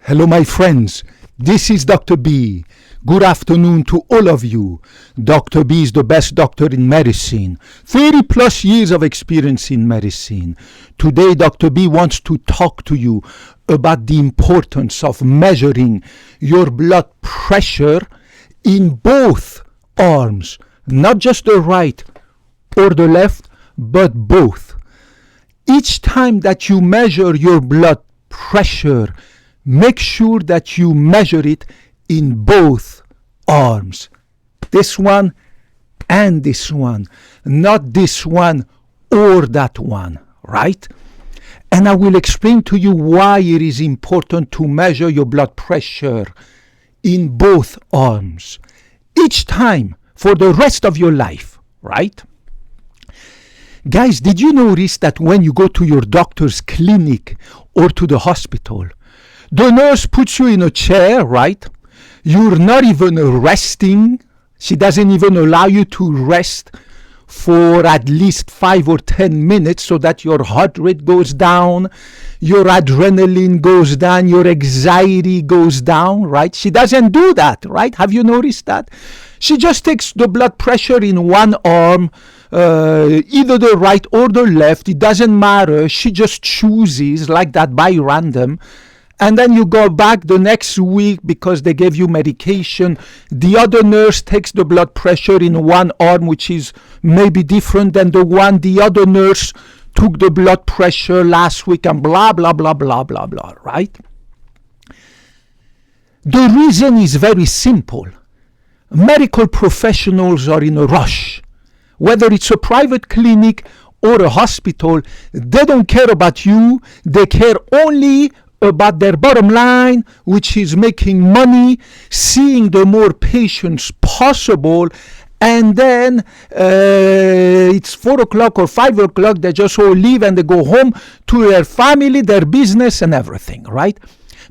Hello, my friends. This is Dr. B. Good afternoon to all of you. Dr. B is the best doctor in medicine. 30 plus years of experience in medicine. Today, Dr. B wants to talk to you about the importance of measuring your blood pressure in both arms. Not just the right or the left, but both. Each time that you measure your blood pressure, make sure that you measure it in both arms. This one and this one. Not this one or that one, right? And I will explain to you why it is important to measure your blood pressure in both arms. Each time for the rest of your life, right? Guys, did you notice that when you go to your doctor's clinic or to the hospital, the nurse puts you in a chair, right? You're not even resting. She doesn't even allow you to rest for at least 5 or 10 minutes so that your heart rate goes down, your adrenaline goes down, your anxiety goes down, right? She doesn't do that, right? Have you noticed that? She just takes the blood pressure in one arm, either the right or the left. It doesn't matter. She just chooses like that by random. And then you go back the next week because they gave you medication. The other nurse takes the blood pressure in one arm, which is maybe different than the one the other nurse took the blood pressure last week, and blah, blah, blah, blah, blah, blah, right? The reason is very simple. Medical professionals are in a rush. Whether it's a private clinic or a hospital, they don't care about you. They care only about their bottom line, which is making money, seeing the more patients possible, and then it's 4 o'clock or 5 o'clock, they just all leave and they go home to their family, their business and everything, right?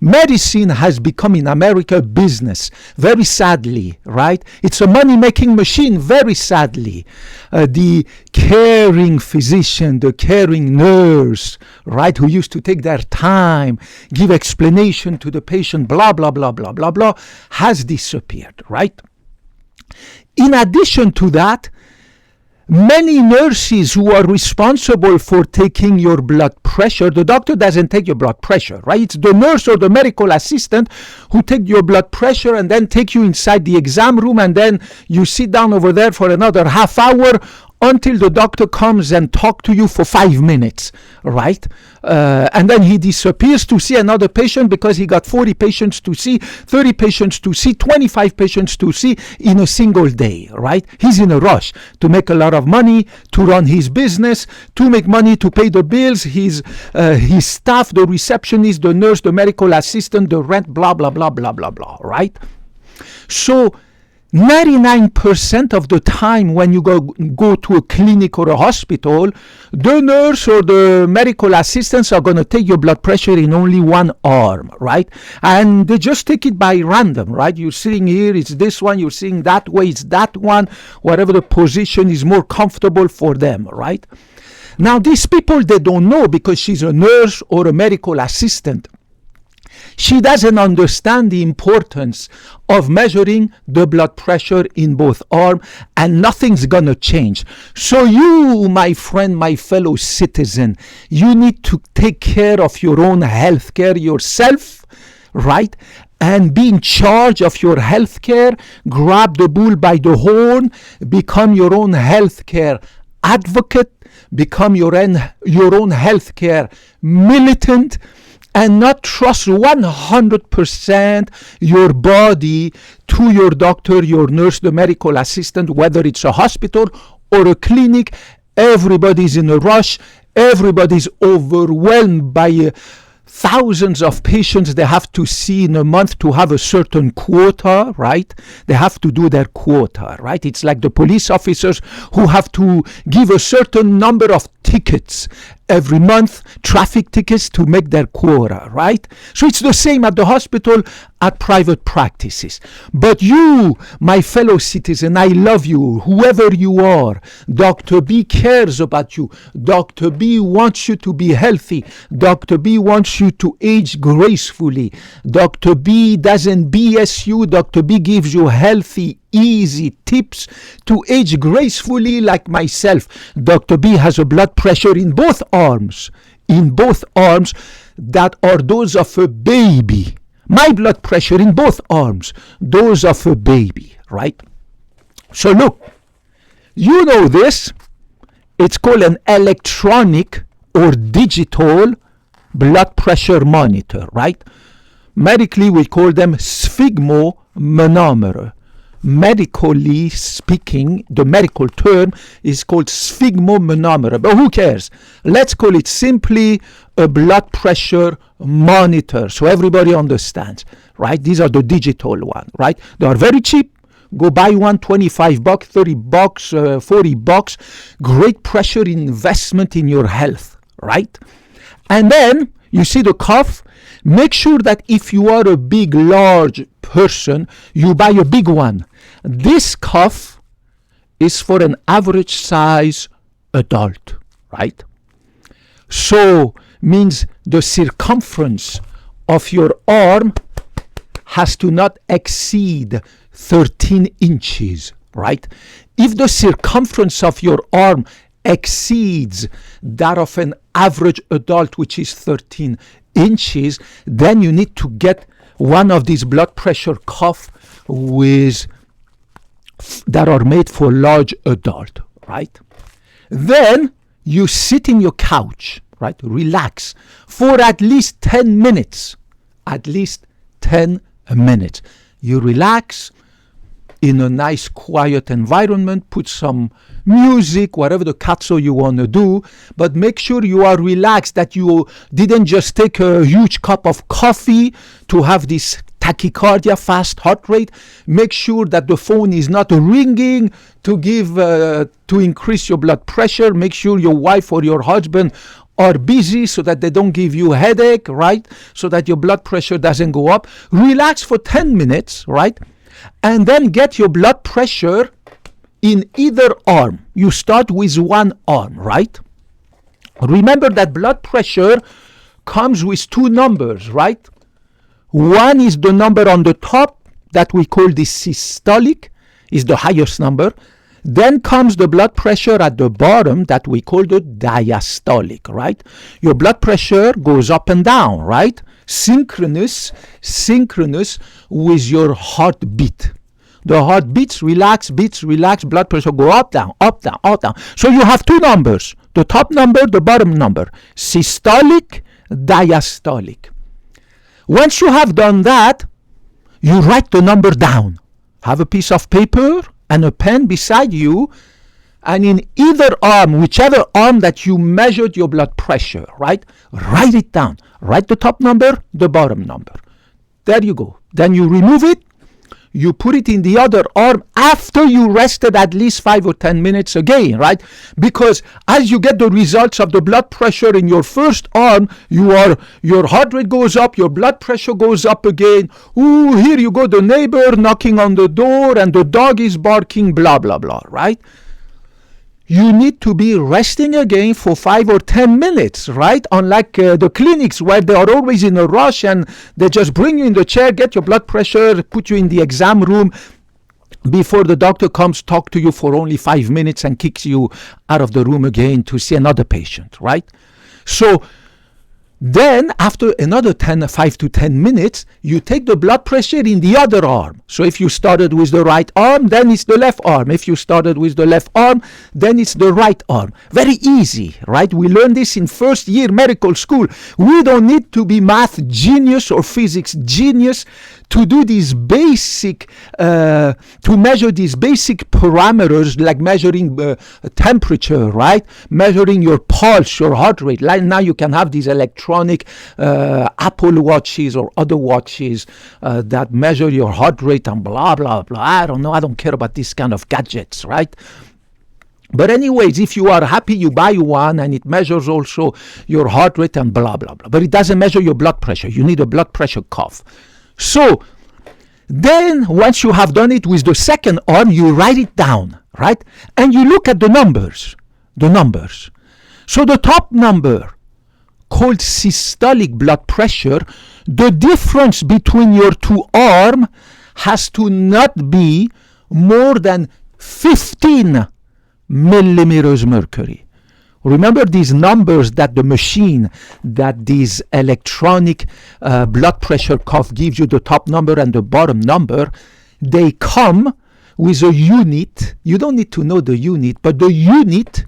Medicine has become in America business, very sadly, right? It's a money-making machine, very sadly. The caring physician, the caring nurse, right, who used to take their time, give explanation to the patient, blah, blah, blah, blah, blah, blah, has disappeared, right? In addition to that, many nurses who are responsible for taking your blood pressure, the doctor doesn't take your blood pressure, right? It's the nurse or the medical assistant who take your blood pressure and then take you inside the exam room, and then you sit down over there for another half hour until the doctor comes and talk to you for 5 minutes, right? And then he disappears to see another patient because he got 40 patients to see, 30 patients to see, 25 patients to see in a single day, right? He's in a rush to make a lot of money, to run his business, to make money to pay the bills, his staff, the receptionist, the nurse, the medical assistant, the rent, blah, blah, blah, blah, blah, blah, right? So 99% of the time when you go to a clinic or a hospital, the nurse or the medical assistants are going to take your blood pressure in only one arm, right? And they just take it by random, right? You're sitting here, it's this one, you're sitting that way, it's that one, whatever the position is more comfortable for them, right? Now, these people, they don't know because she's a nurse or a medical assistant. She doesn't understand the importance of measuring the blood pressure in both arms, and nothing's gonna change. So you, my friend, my fellow citizen, you need to take care of your own health care yourself, right? And be in charge of your health care. Grab the bull by the horn. Become your own health care advocate. Become your own health care militant. And not trust 100% your body to your doctor, your nurse, the medical assistant, whether it's a hospital or a clinic. Everybody's in a rush. Everybody's overwhelmed by thousands of patients they have to see in a month to have a certain quota, right? They have to do their quota, right? It's like the police officers who have to give a certain number of tickets every month, traffic tickets to make their quota, right? So it's the same at the hospital, at private practices. But you, my fellow citizen, I love you, whoever you are. Dr. B cares about you. Dr. B wants you to be healthy. Dr. B wants you to age gracefully. Dr. B doesn't BS you. Dr. B gives you healthy, easy tips to age gracefully like myself. Dr. B has a blood pressure in both arms. In both arms that are those of a baby. My blood pressure in both arms, those of a baby, right? So look, you know this. It's called an electronic or digital blood pressure monitor, right? Medically, we call them sphygmomanometer. Medically speaking, the medical term is called sphygmomanometer, but who cares? Let's call it simply a blood pressure monitor, so everybody understands, right? These are the digital one, right? They are very cheap. Go buy one, $25, $30, $40. Great pressure investment in your health, right? And then you see the cuff. Make sure that if you are a big, large person, you buy a big one. This cuff is for an average size adult, right? So means the circumference of your arm has to not exceed 13 inches, right? If the circumference of your arm exceeds that of an average adult, which is 13 inches, then you need to get one of these blood pressure cuffs that are made for large adult, right? Then you sit in your couch, right? Relax for at least 10 minutes. At least 10 minutes. You relax in a nice quiet environment, put some music, whatever the cazzo you want to do, but make sure you are relaxed, that you didn't just take a huge cup of coffee to have this tachycardia, fast heart rate. Make sure that the phone is not ringing to increase your blood pressure. Make sure your wife or your husband are busy so that they don't give you a headache, right? So that your blood pressure doesn't go up. Relax for 10 minutes, right? And then get your blood pressure in either arm. You start with one arm, right? Remember that blood pressure comes with two numbers, right? One is the number on the top that we call the systolic, is the highest number. Then comes the blood pressure at the bottom that we call the diastolic, right? Your blood pressure goes up and down, right? Synchronous with your heartbeat. The heart beats, relax, blood pressure go up, down, up, down, up, down. So you have two numbers, the top number, the bottom number, systolic, diastolic. Once you have done that, you write the number down. Have a piece of paper and a pen beside you, and in either arm, whichever arm that you measured your blood pressure, right? Write it down. Write the top number, the bottom number. There you go. Then you remove it. You put it in the other arm after you rested at least 5 or 10 minutes again, right? Because as you get the results of the blood pressure in your first arm, your heart rate goes up, your blood pressure goes up again. Ooh, here you go, the neighbor knocking on the door and the dog is barking, blah, blah, blah, right? You need to be resting again for 5 or 10 minutes, right? Unlike the clinics where they are always in a rush and they just bring you in the chair, get your blood pressure, put you in the exam room before the doctor comes, talk to you for only 5 minutes and kicks you out of the room again to see another patient, right? So then after another 5 to 10 minutes, you take the blood pressure in the other arm. So if you started with the right arm, then it's the left arm. If you started with the left arm, then it's the right arm. Very easy, right? We learned this in first year medical school. We don't need to be math genius or physics genius to do these basic, to measure these basic parameters like measuring temperature, right? Measuring your pulse, your heart rate. Like now you can have these electronic Apple watches or other watches that measure your heart rate and blah, blah, blah. I don't know. I don't care about these kind of gadgets, right? But anyways, if you are happy, you buy one, and it measures also your heart rate and blah, blah, blah. But it doesn't measure your blood pressure. You need a blood pressure cuff. So then once you have done it with the second arm, you write it down, right? And you look at the numbers. So the top number, called systolic blood pressure, the difference between your two arms has to not be more than 15 millimeters mercury. Remember these numbers that the machine, that this electronic blood pressure cuff gives you, the top number and the bottom number, they come with a unit. You don't need to know the unit, but the unit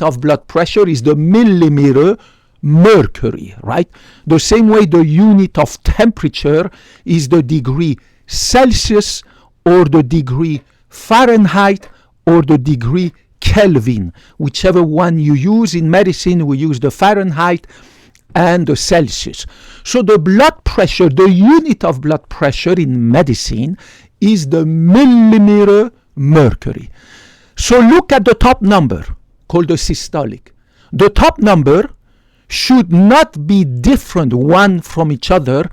of blood pressure is the millimeter mercury, right? The same way the unit of temperature is the degree Celsius or the degree Fahrenheit or the degree Kelvin, whichever one you use. In medicine, we use the Fahrenheit and the Celsius. So the blood pressure, the unit of blood pressure in medicine is the millimeter mercury. So look at the top number, called the systolic. The top number should not be different one from each other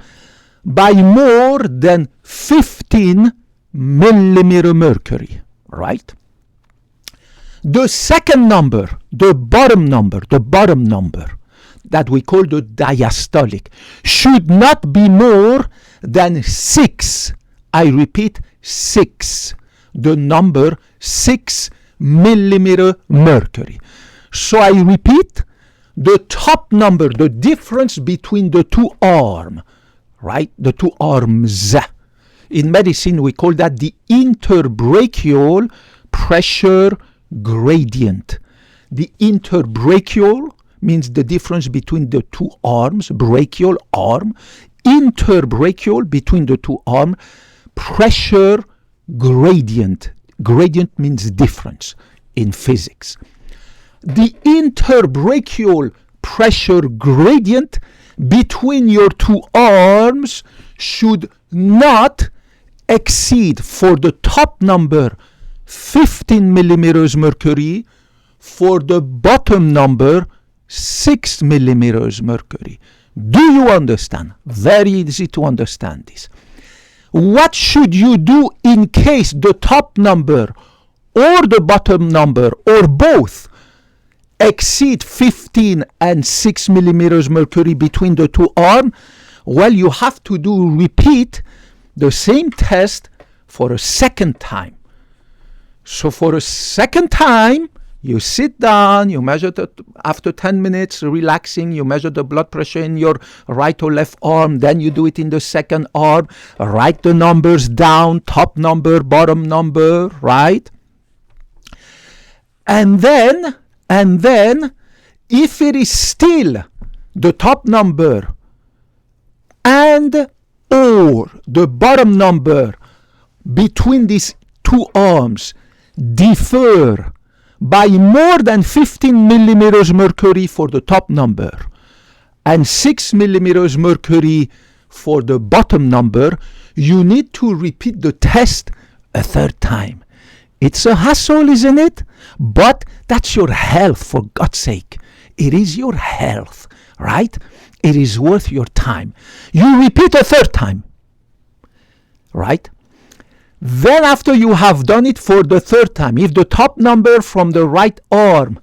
by more than 15 millimeter mercury, right? The second number, the bottom number that we call the diastolic, should not be more than 6. I repeat, 6. The number 6 millimeter mercury. So I repeat, the top number, the difference between the two arms, right? The two arms. In medicine, we call that the interbrachial pressure gradient. The interbrachial means the difference between the two arms, brachial arm, interbrachial between the two arms, pressure gradient. Gradient means difference in physics. The interbrachial pressure gradient between your two arms should not exceed, for the top number, 15 millimeters mercury, for the bottom number, 6 millimeters mercury. Do you understand? Very easy to understand this. What should you do in case the top number or the bottom number or both exceed 15 and 6 millimeters mercury between the two arms? Well, you have to repeat the same test for a second time. So for a second time, you sit down, you measure after 10 minutes, relaxing, you measure the blood pressure in your right or left arm, then you do it in the second arm, write the numbers down, top number, bottom number, right? And then, if it is still the top number and or the bottom number between these two arms differ by more than 15 millimeters mercury for the top number and 6 millimeters mercury for the bottom number, you need to repeat the test a third time. It's a hassle, isn't it? But that's your health, for God's sake. It is your health, right? It is worth your time. You repeat a third time, right? Then after you have done it for the third time, if the top number from the right arm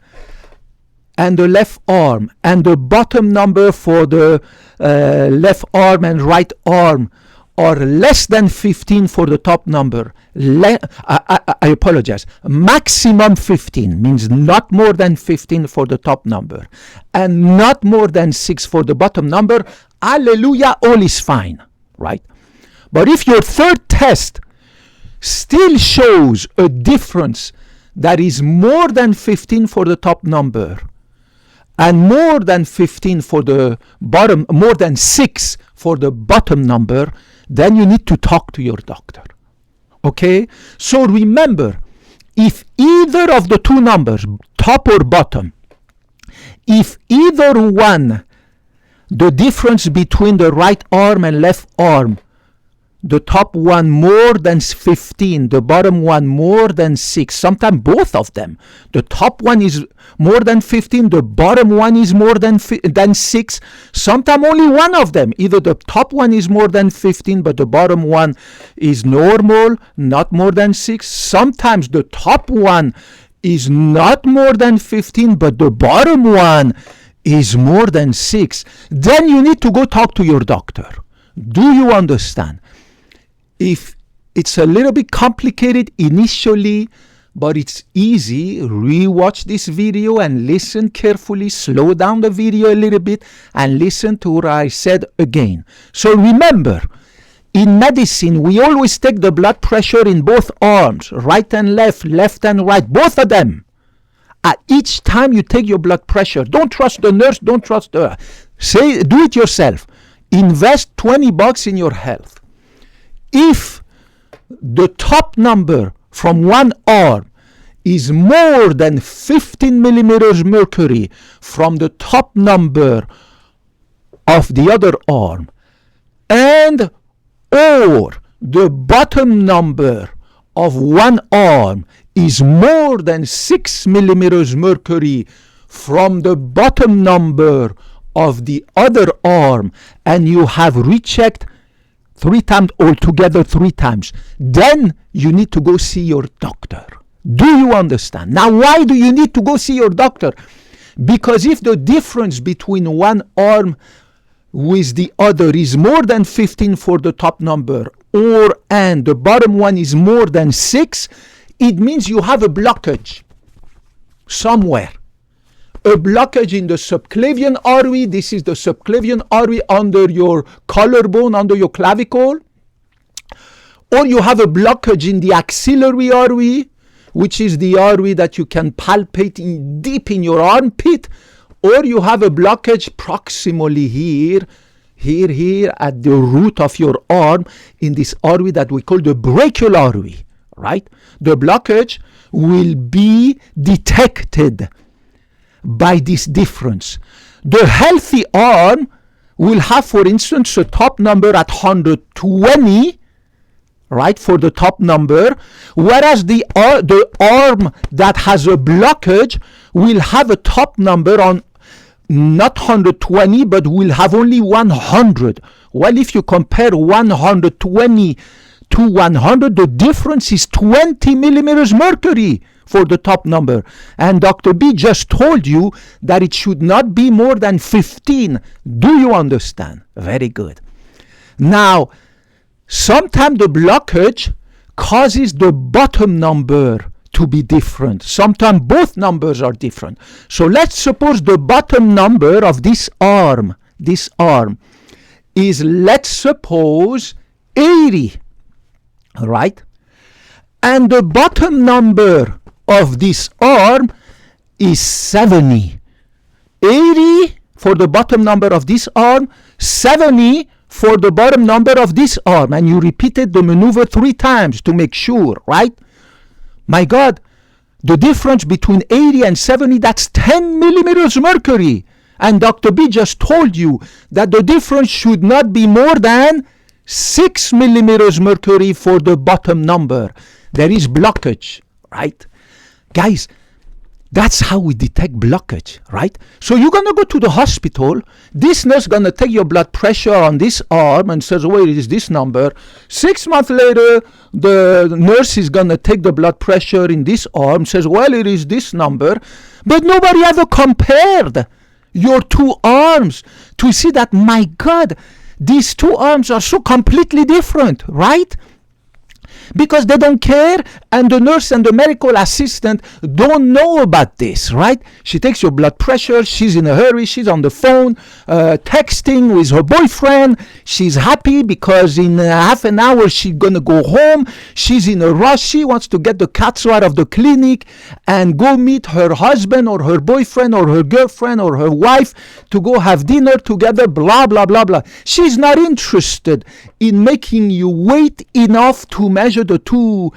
and the left arm and the bottom number for the left arm and right arm are less than 15 for the top number, I apologize, maximum 15 means not more than 15 for the top number and not more than 6 for the bottom number, hallelujah, all is fine, right? But if your third test still shows a difference that is more than 15 for the top number and more than 15 for the bottom, more than 6 for the bottom number, then you need to talk to your doctor. Okay? So remember, if either of the two numbers, top or bottom, if either one, the difference between the right arm and left arm the top one more than 15, the bottom one more than 6, sometimes both of them. The top one is more than 15, the bottom one is more than 6, sometimes only one of them. Either the top one is more than 15, but the bottom one is normal, not more than 6. Sometimes the top one is not more than 15, but the bottom one is more than 6. Then you need to go talk to your doctor. Do you understand? If it's a little bit complicated initially, but it's easy, rewatch this video and listen carefully, slow down the video a little bit and listen to what I said again. So remember, in medicine, we always take the blood pressure in both arms, right and left, left and right, both of them. At each time you take your blood pressure, don't trust the nurse, don't trust her. Do it yourself. Invest $20 in your health. If the top number from one arm is more than 15 millimeters mercury from the top number of the other arm, and or the bottom number of one arm is more than 6 millimeters mercury from the bottom number of the other arm, and you have rechecked 3 times altogether, 3 times, then you need to go see your doctor. Do you understand? Now, why do you need to go see your doctor? Because if the difference between one arm with the other is more than 15 for the top number, and the bottom one is more than 6, it means you have a blockage somewhere. A blockage in the subclavian artery. This is the subclavian artery under your collarbone, under your clavicle. Or you have a blockage in the axillary artery, which is the artery that you can palpate deep in your armpit. Or you have a blockage proximally here at the root of your arm in this artery that we call the brachial artery, right? The blockage will be detected by this difference. The healthy arm will have, for instance, a top number at 120, right, for the top number, whereas the arm that has a blockage will have a top number on not 120, but will have only 100. Well, if you compare 120 to 100, the difference is 20 millimeters mercury for the top number. And Dr. B just told you that it should not be more than 15. Do you understand? Very good. Now, sometimes the blockage causes the bottom number to be different. Sometimes both numbers are different. So let's suppose the bottom number of this arm is, let's suppose, 80, right? And the bottom number of this arm is 70. 80 for the bottom number of this arm, 70 for the bottom number of this arm. And you repeated the maneuver 3 times to make sure, right? My God, the difference between 80 and 70, that's 10 millimeters mercury. And Dr. B just told you that the difference should not be more than 6 millimeters mercury for the bottom number. There is blockage, right? Guys, that's how we detect blockage, right? So you're going to go to the hospital. This nurse going to take your blood pressure on this arm and says, well, it is this number. 6 months later, the nurse is going to take the blood pressure in this arm, says, well, it is this number. But nobody ever compared your 2 arms to see that, my God, these 2 arms are so completely different, right? Because they don't care, and the nurse and the medical assistant don't know about this, right? She takes your blood pressure, she's in a hurry, she's on the phone, texting with her boyfriend, she's happy because in half an hour she's gonna go home, she's in a rush, she wants to get the cats out of the clinic and go meet her husband or her boyfriend or her girlfriend or her wife to go have dinner together, blah, blah, blah, blah. She's not interested in making you wait enough to measure the 2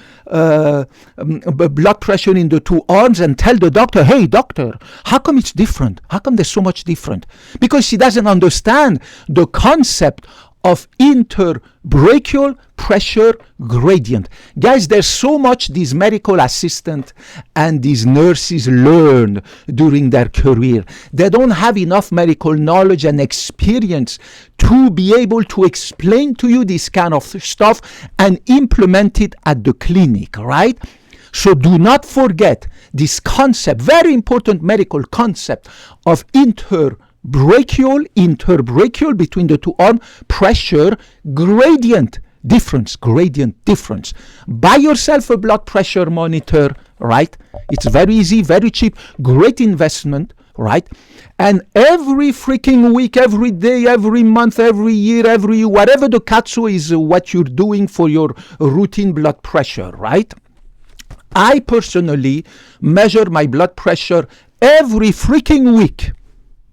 blood pressure in the 2 arms and tell the doctor, hey doctor, how come it's different? How come there's so much different? Because she doesn't understand the concept of interbrachial pressure gradient. Guys, there's so much these medical assistants and these nurses learn during their career. They don't have enough medical knowledge and experience to be able to explain to you this kind of stuff and implement it at the clinic, right? So do not forget this concept, very important medical concept of interbrachial between the two arms pressure gradient difference. Buy yourself a blood pressure monitor, right? It's very easy, very cheap, great investment, right? And every freaking week, every day, every month, every year, whatever the katsu is, what you're doing for your routine blood pressure, right? I personally measure my blood pressure every freaking week.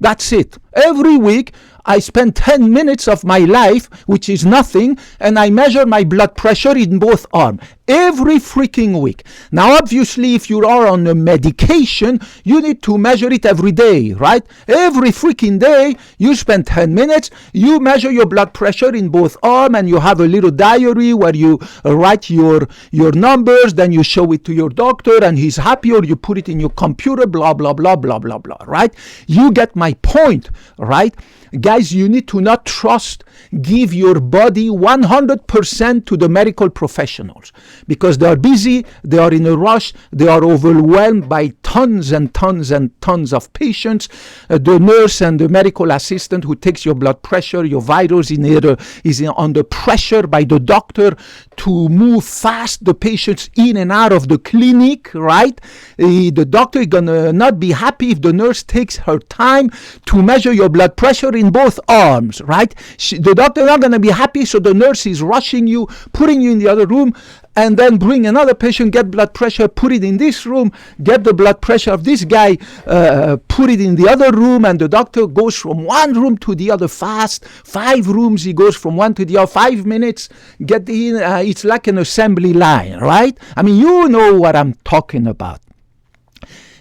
That's it. Every week, I spend 10 minutes of my life, which is nothing, and I measure my blood pressure in both arms. Every freaking week. Now, obviously, if you are on a medication, you need to measure it every day, right? Every freaking day, you spend 10 minutes, you measure your blood pressure in both arms, and you have a little diary where you write your numbers, then you show it to your doctor, and he's happy, or you put it in your computer, blah, blah, blah, blah, blah, blah, right? You get my point, right? Guys, you need to not trust, give your body 100% to the medical professionals because they are busy, they are in a rush, they are overwhelmed by tons and tons and tons of patients. The nurse and the medical assistant who takes your blood pressure, your vitals is under pressure by the doctor to move fast the patients in and out of the clinic, right? The doctor is gonna not be happy if the nurse takes her time to measure your blood pressure in both arms, right? The doctor is not going to be happy, so the nurse is rushing you, putting you in the other room, and then bring another patient, get blood pressure, put it in this room, get the blood pressure of this guy, put it in the other room, and the doctor goes from one room to the other fast. 5 rooms, he goes from one to the other, 5 minutes, get in, it's like an assembly line, right? I mean, you know what I'm talking about.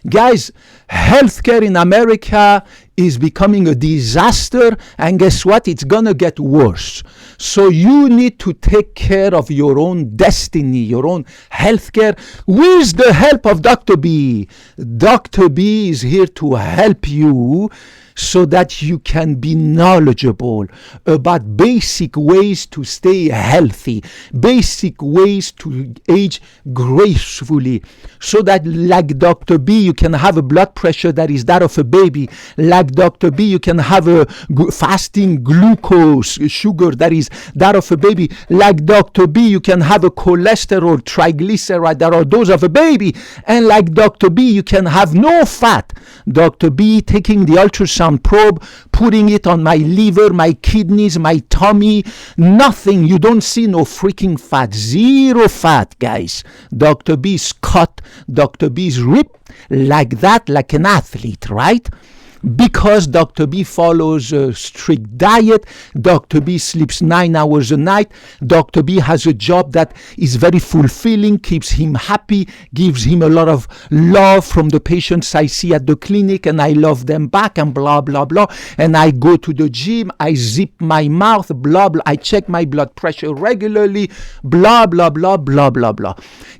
Guys, healthcare in America is becoming a disaster, and guess what? It's gonna get worse. So you need to take care of your own destiny, your own healthcare, with the help of Dr. B. Dr. B is here to help you so that you can be knowledgeable about basic ways to stay healthy, basic ways to age gracefully, so that like Dr. B, you can have a blood pressure that is that of a baby. Like Dr. B, you can have a fasting glucose, sugar that is that of a baby. Like Dr. B, you can have a cholesterol, triglyceride that are those of a baby. And like Dr. B, you can have no fat. Dr. B taking the ultrasound probe, putting it on my liver, my kidneys, my tummy, nothing. You don't see no freaking fat. Zero fat, guys. Dr. B is cut. Dr. B is ripped like that, like an athlete, right? Because Dr. B follows a strict diet, Dr. B sleeps 9 hours a night, Dr. B has a job that is very fulfilling, keeps him happy, gives him a lot of love from the patients I see at the clinic, and I love them back, and blah, blah, blah. And I go to the gym, I zip my mouth, blah, blah. I check my blood pressure regularly, blah, blah, blah, blah, blah, blah.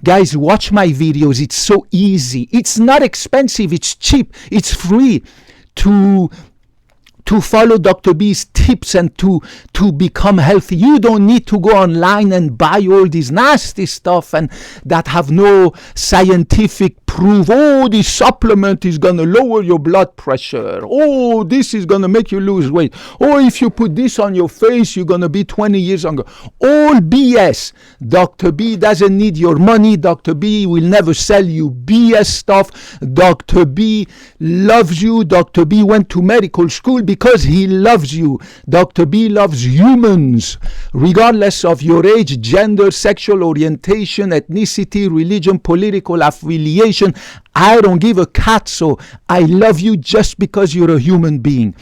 Guys, watch my videos. It's so easy. It's not expensive. It's cheap. It's free to follow Dr. B's tips and to become healthy. You don't need to go online and buy all this nasty stuff and that have no scientific proof. Oh, this supplement is going to lower your blood pressure. Oh, this is going to make you lose weight. Oh, if you put this on your face, you're going to be 20 years younger. All BS. Dr. B doesn't need your money. Dr. B will never sell you BS stuff. Dr. B loves you. Dr. B went to medical school because he loves you. Dr. B loves humans, regardless of your age, gender, sexual orientation, ethnicity, religion, political affiliation. I don't give a cat, so I love you just because you're a human being.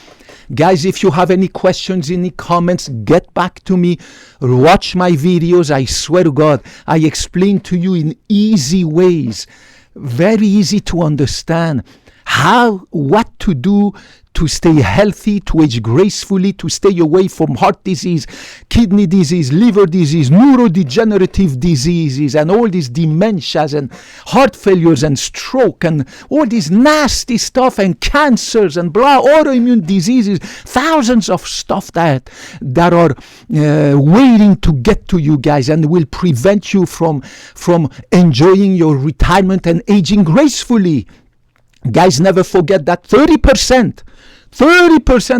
Guys, if you have any questions, any comments, get back to me. Watch my videos. I swear to God, I explain to you in easy ways, very easy to understand, what to do to stay healthy, to age gracefully, to stay away from heart disease, kidney disease, liver disease, neurodegenerative diseases, and all these dementias and heart failures and stroke and all this nasty stuff and cancers and autoimmune diseases, thousands of stuff that are waiting to get to you guys and will prevent you from enjoying your retirement and aging gracefully. Guys, never forget that 30%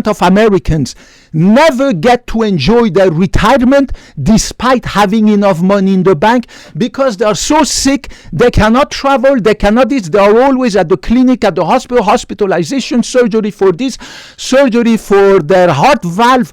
of Americans never get to enjoy their retirement despite having enough money in the bank, because they are so sick, they cannot travel, they cannot eat, they are always at the clinic, at the hospital, hospitalization, surgery for this, surgery for their heart valve,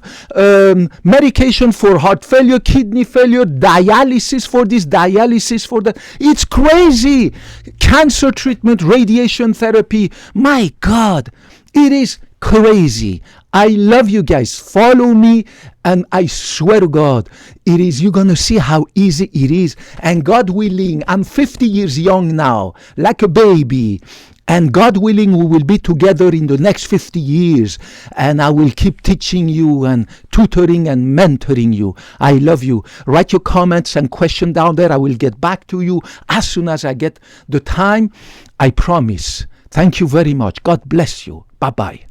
medication for heart failure, kidney failure, dialysis for this, dialysis for that. It's crazy. Cancer treatment, radiation therapy, my God, it is crazy. I love you guys. Follow me, and I swear to God, you're gonna see how easy it is. And God willing, I'm 50 years young now, like a baby. And God willing, we will be together in the next 50 years. And I will keep teaching you and tutoring and mentoring you. I love you. Write your comments and questions down there. I will get back to you as soon as I get the time. I promise. Thank you very much. God bless you. Bye-bye.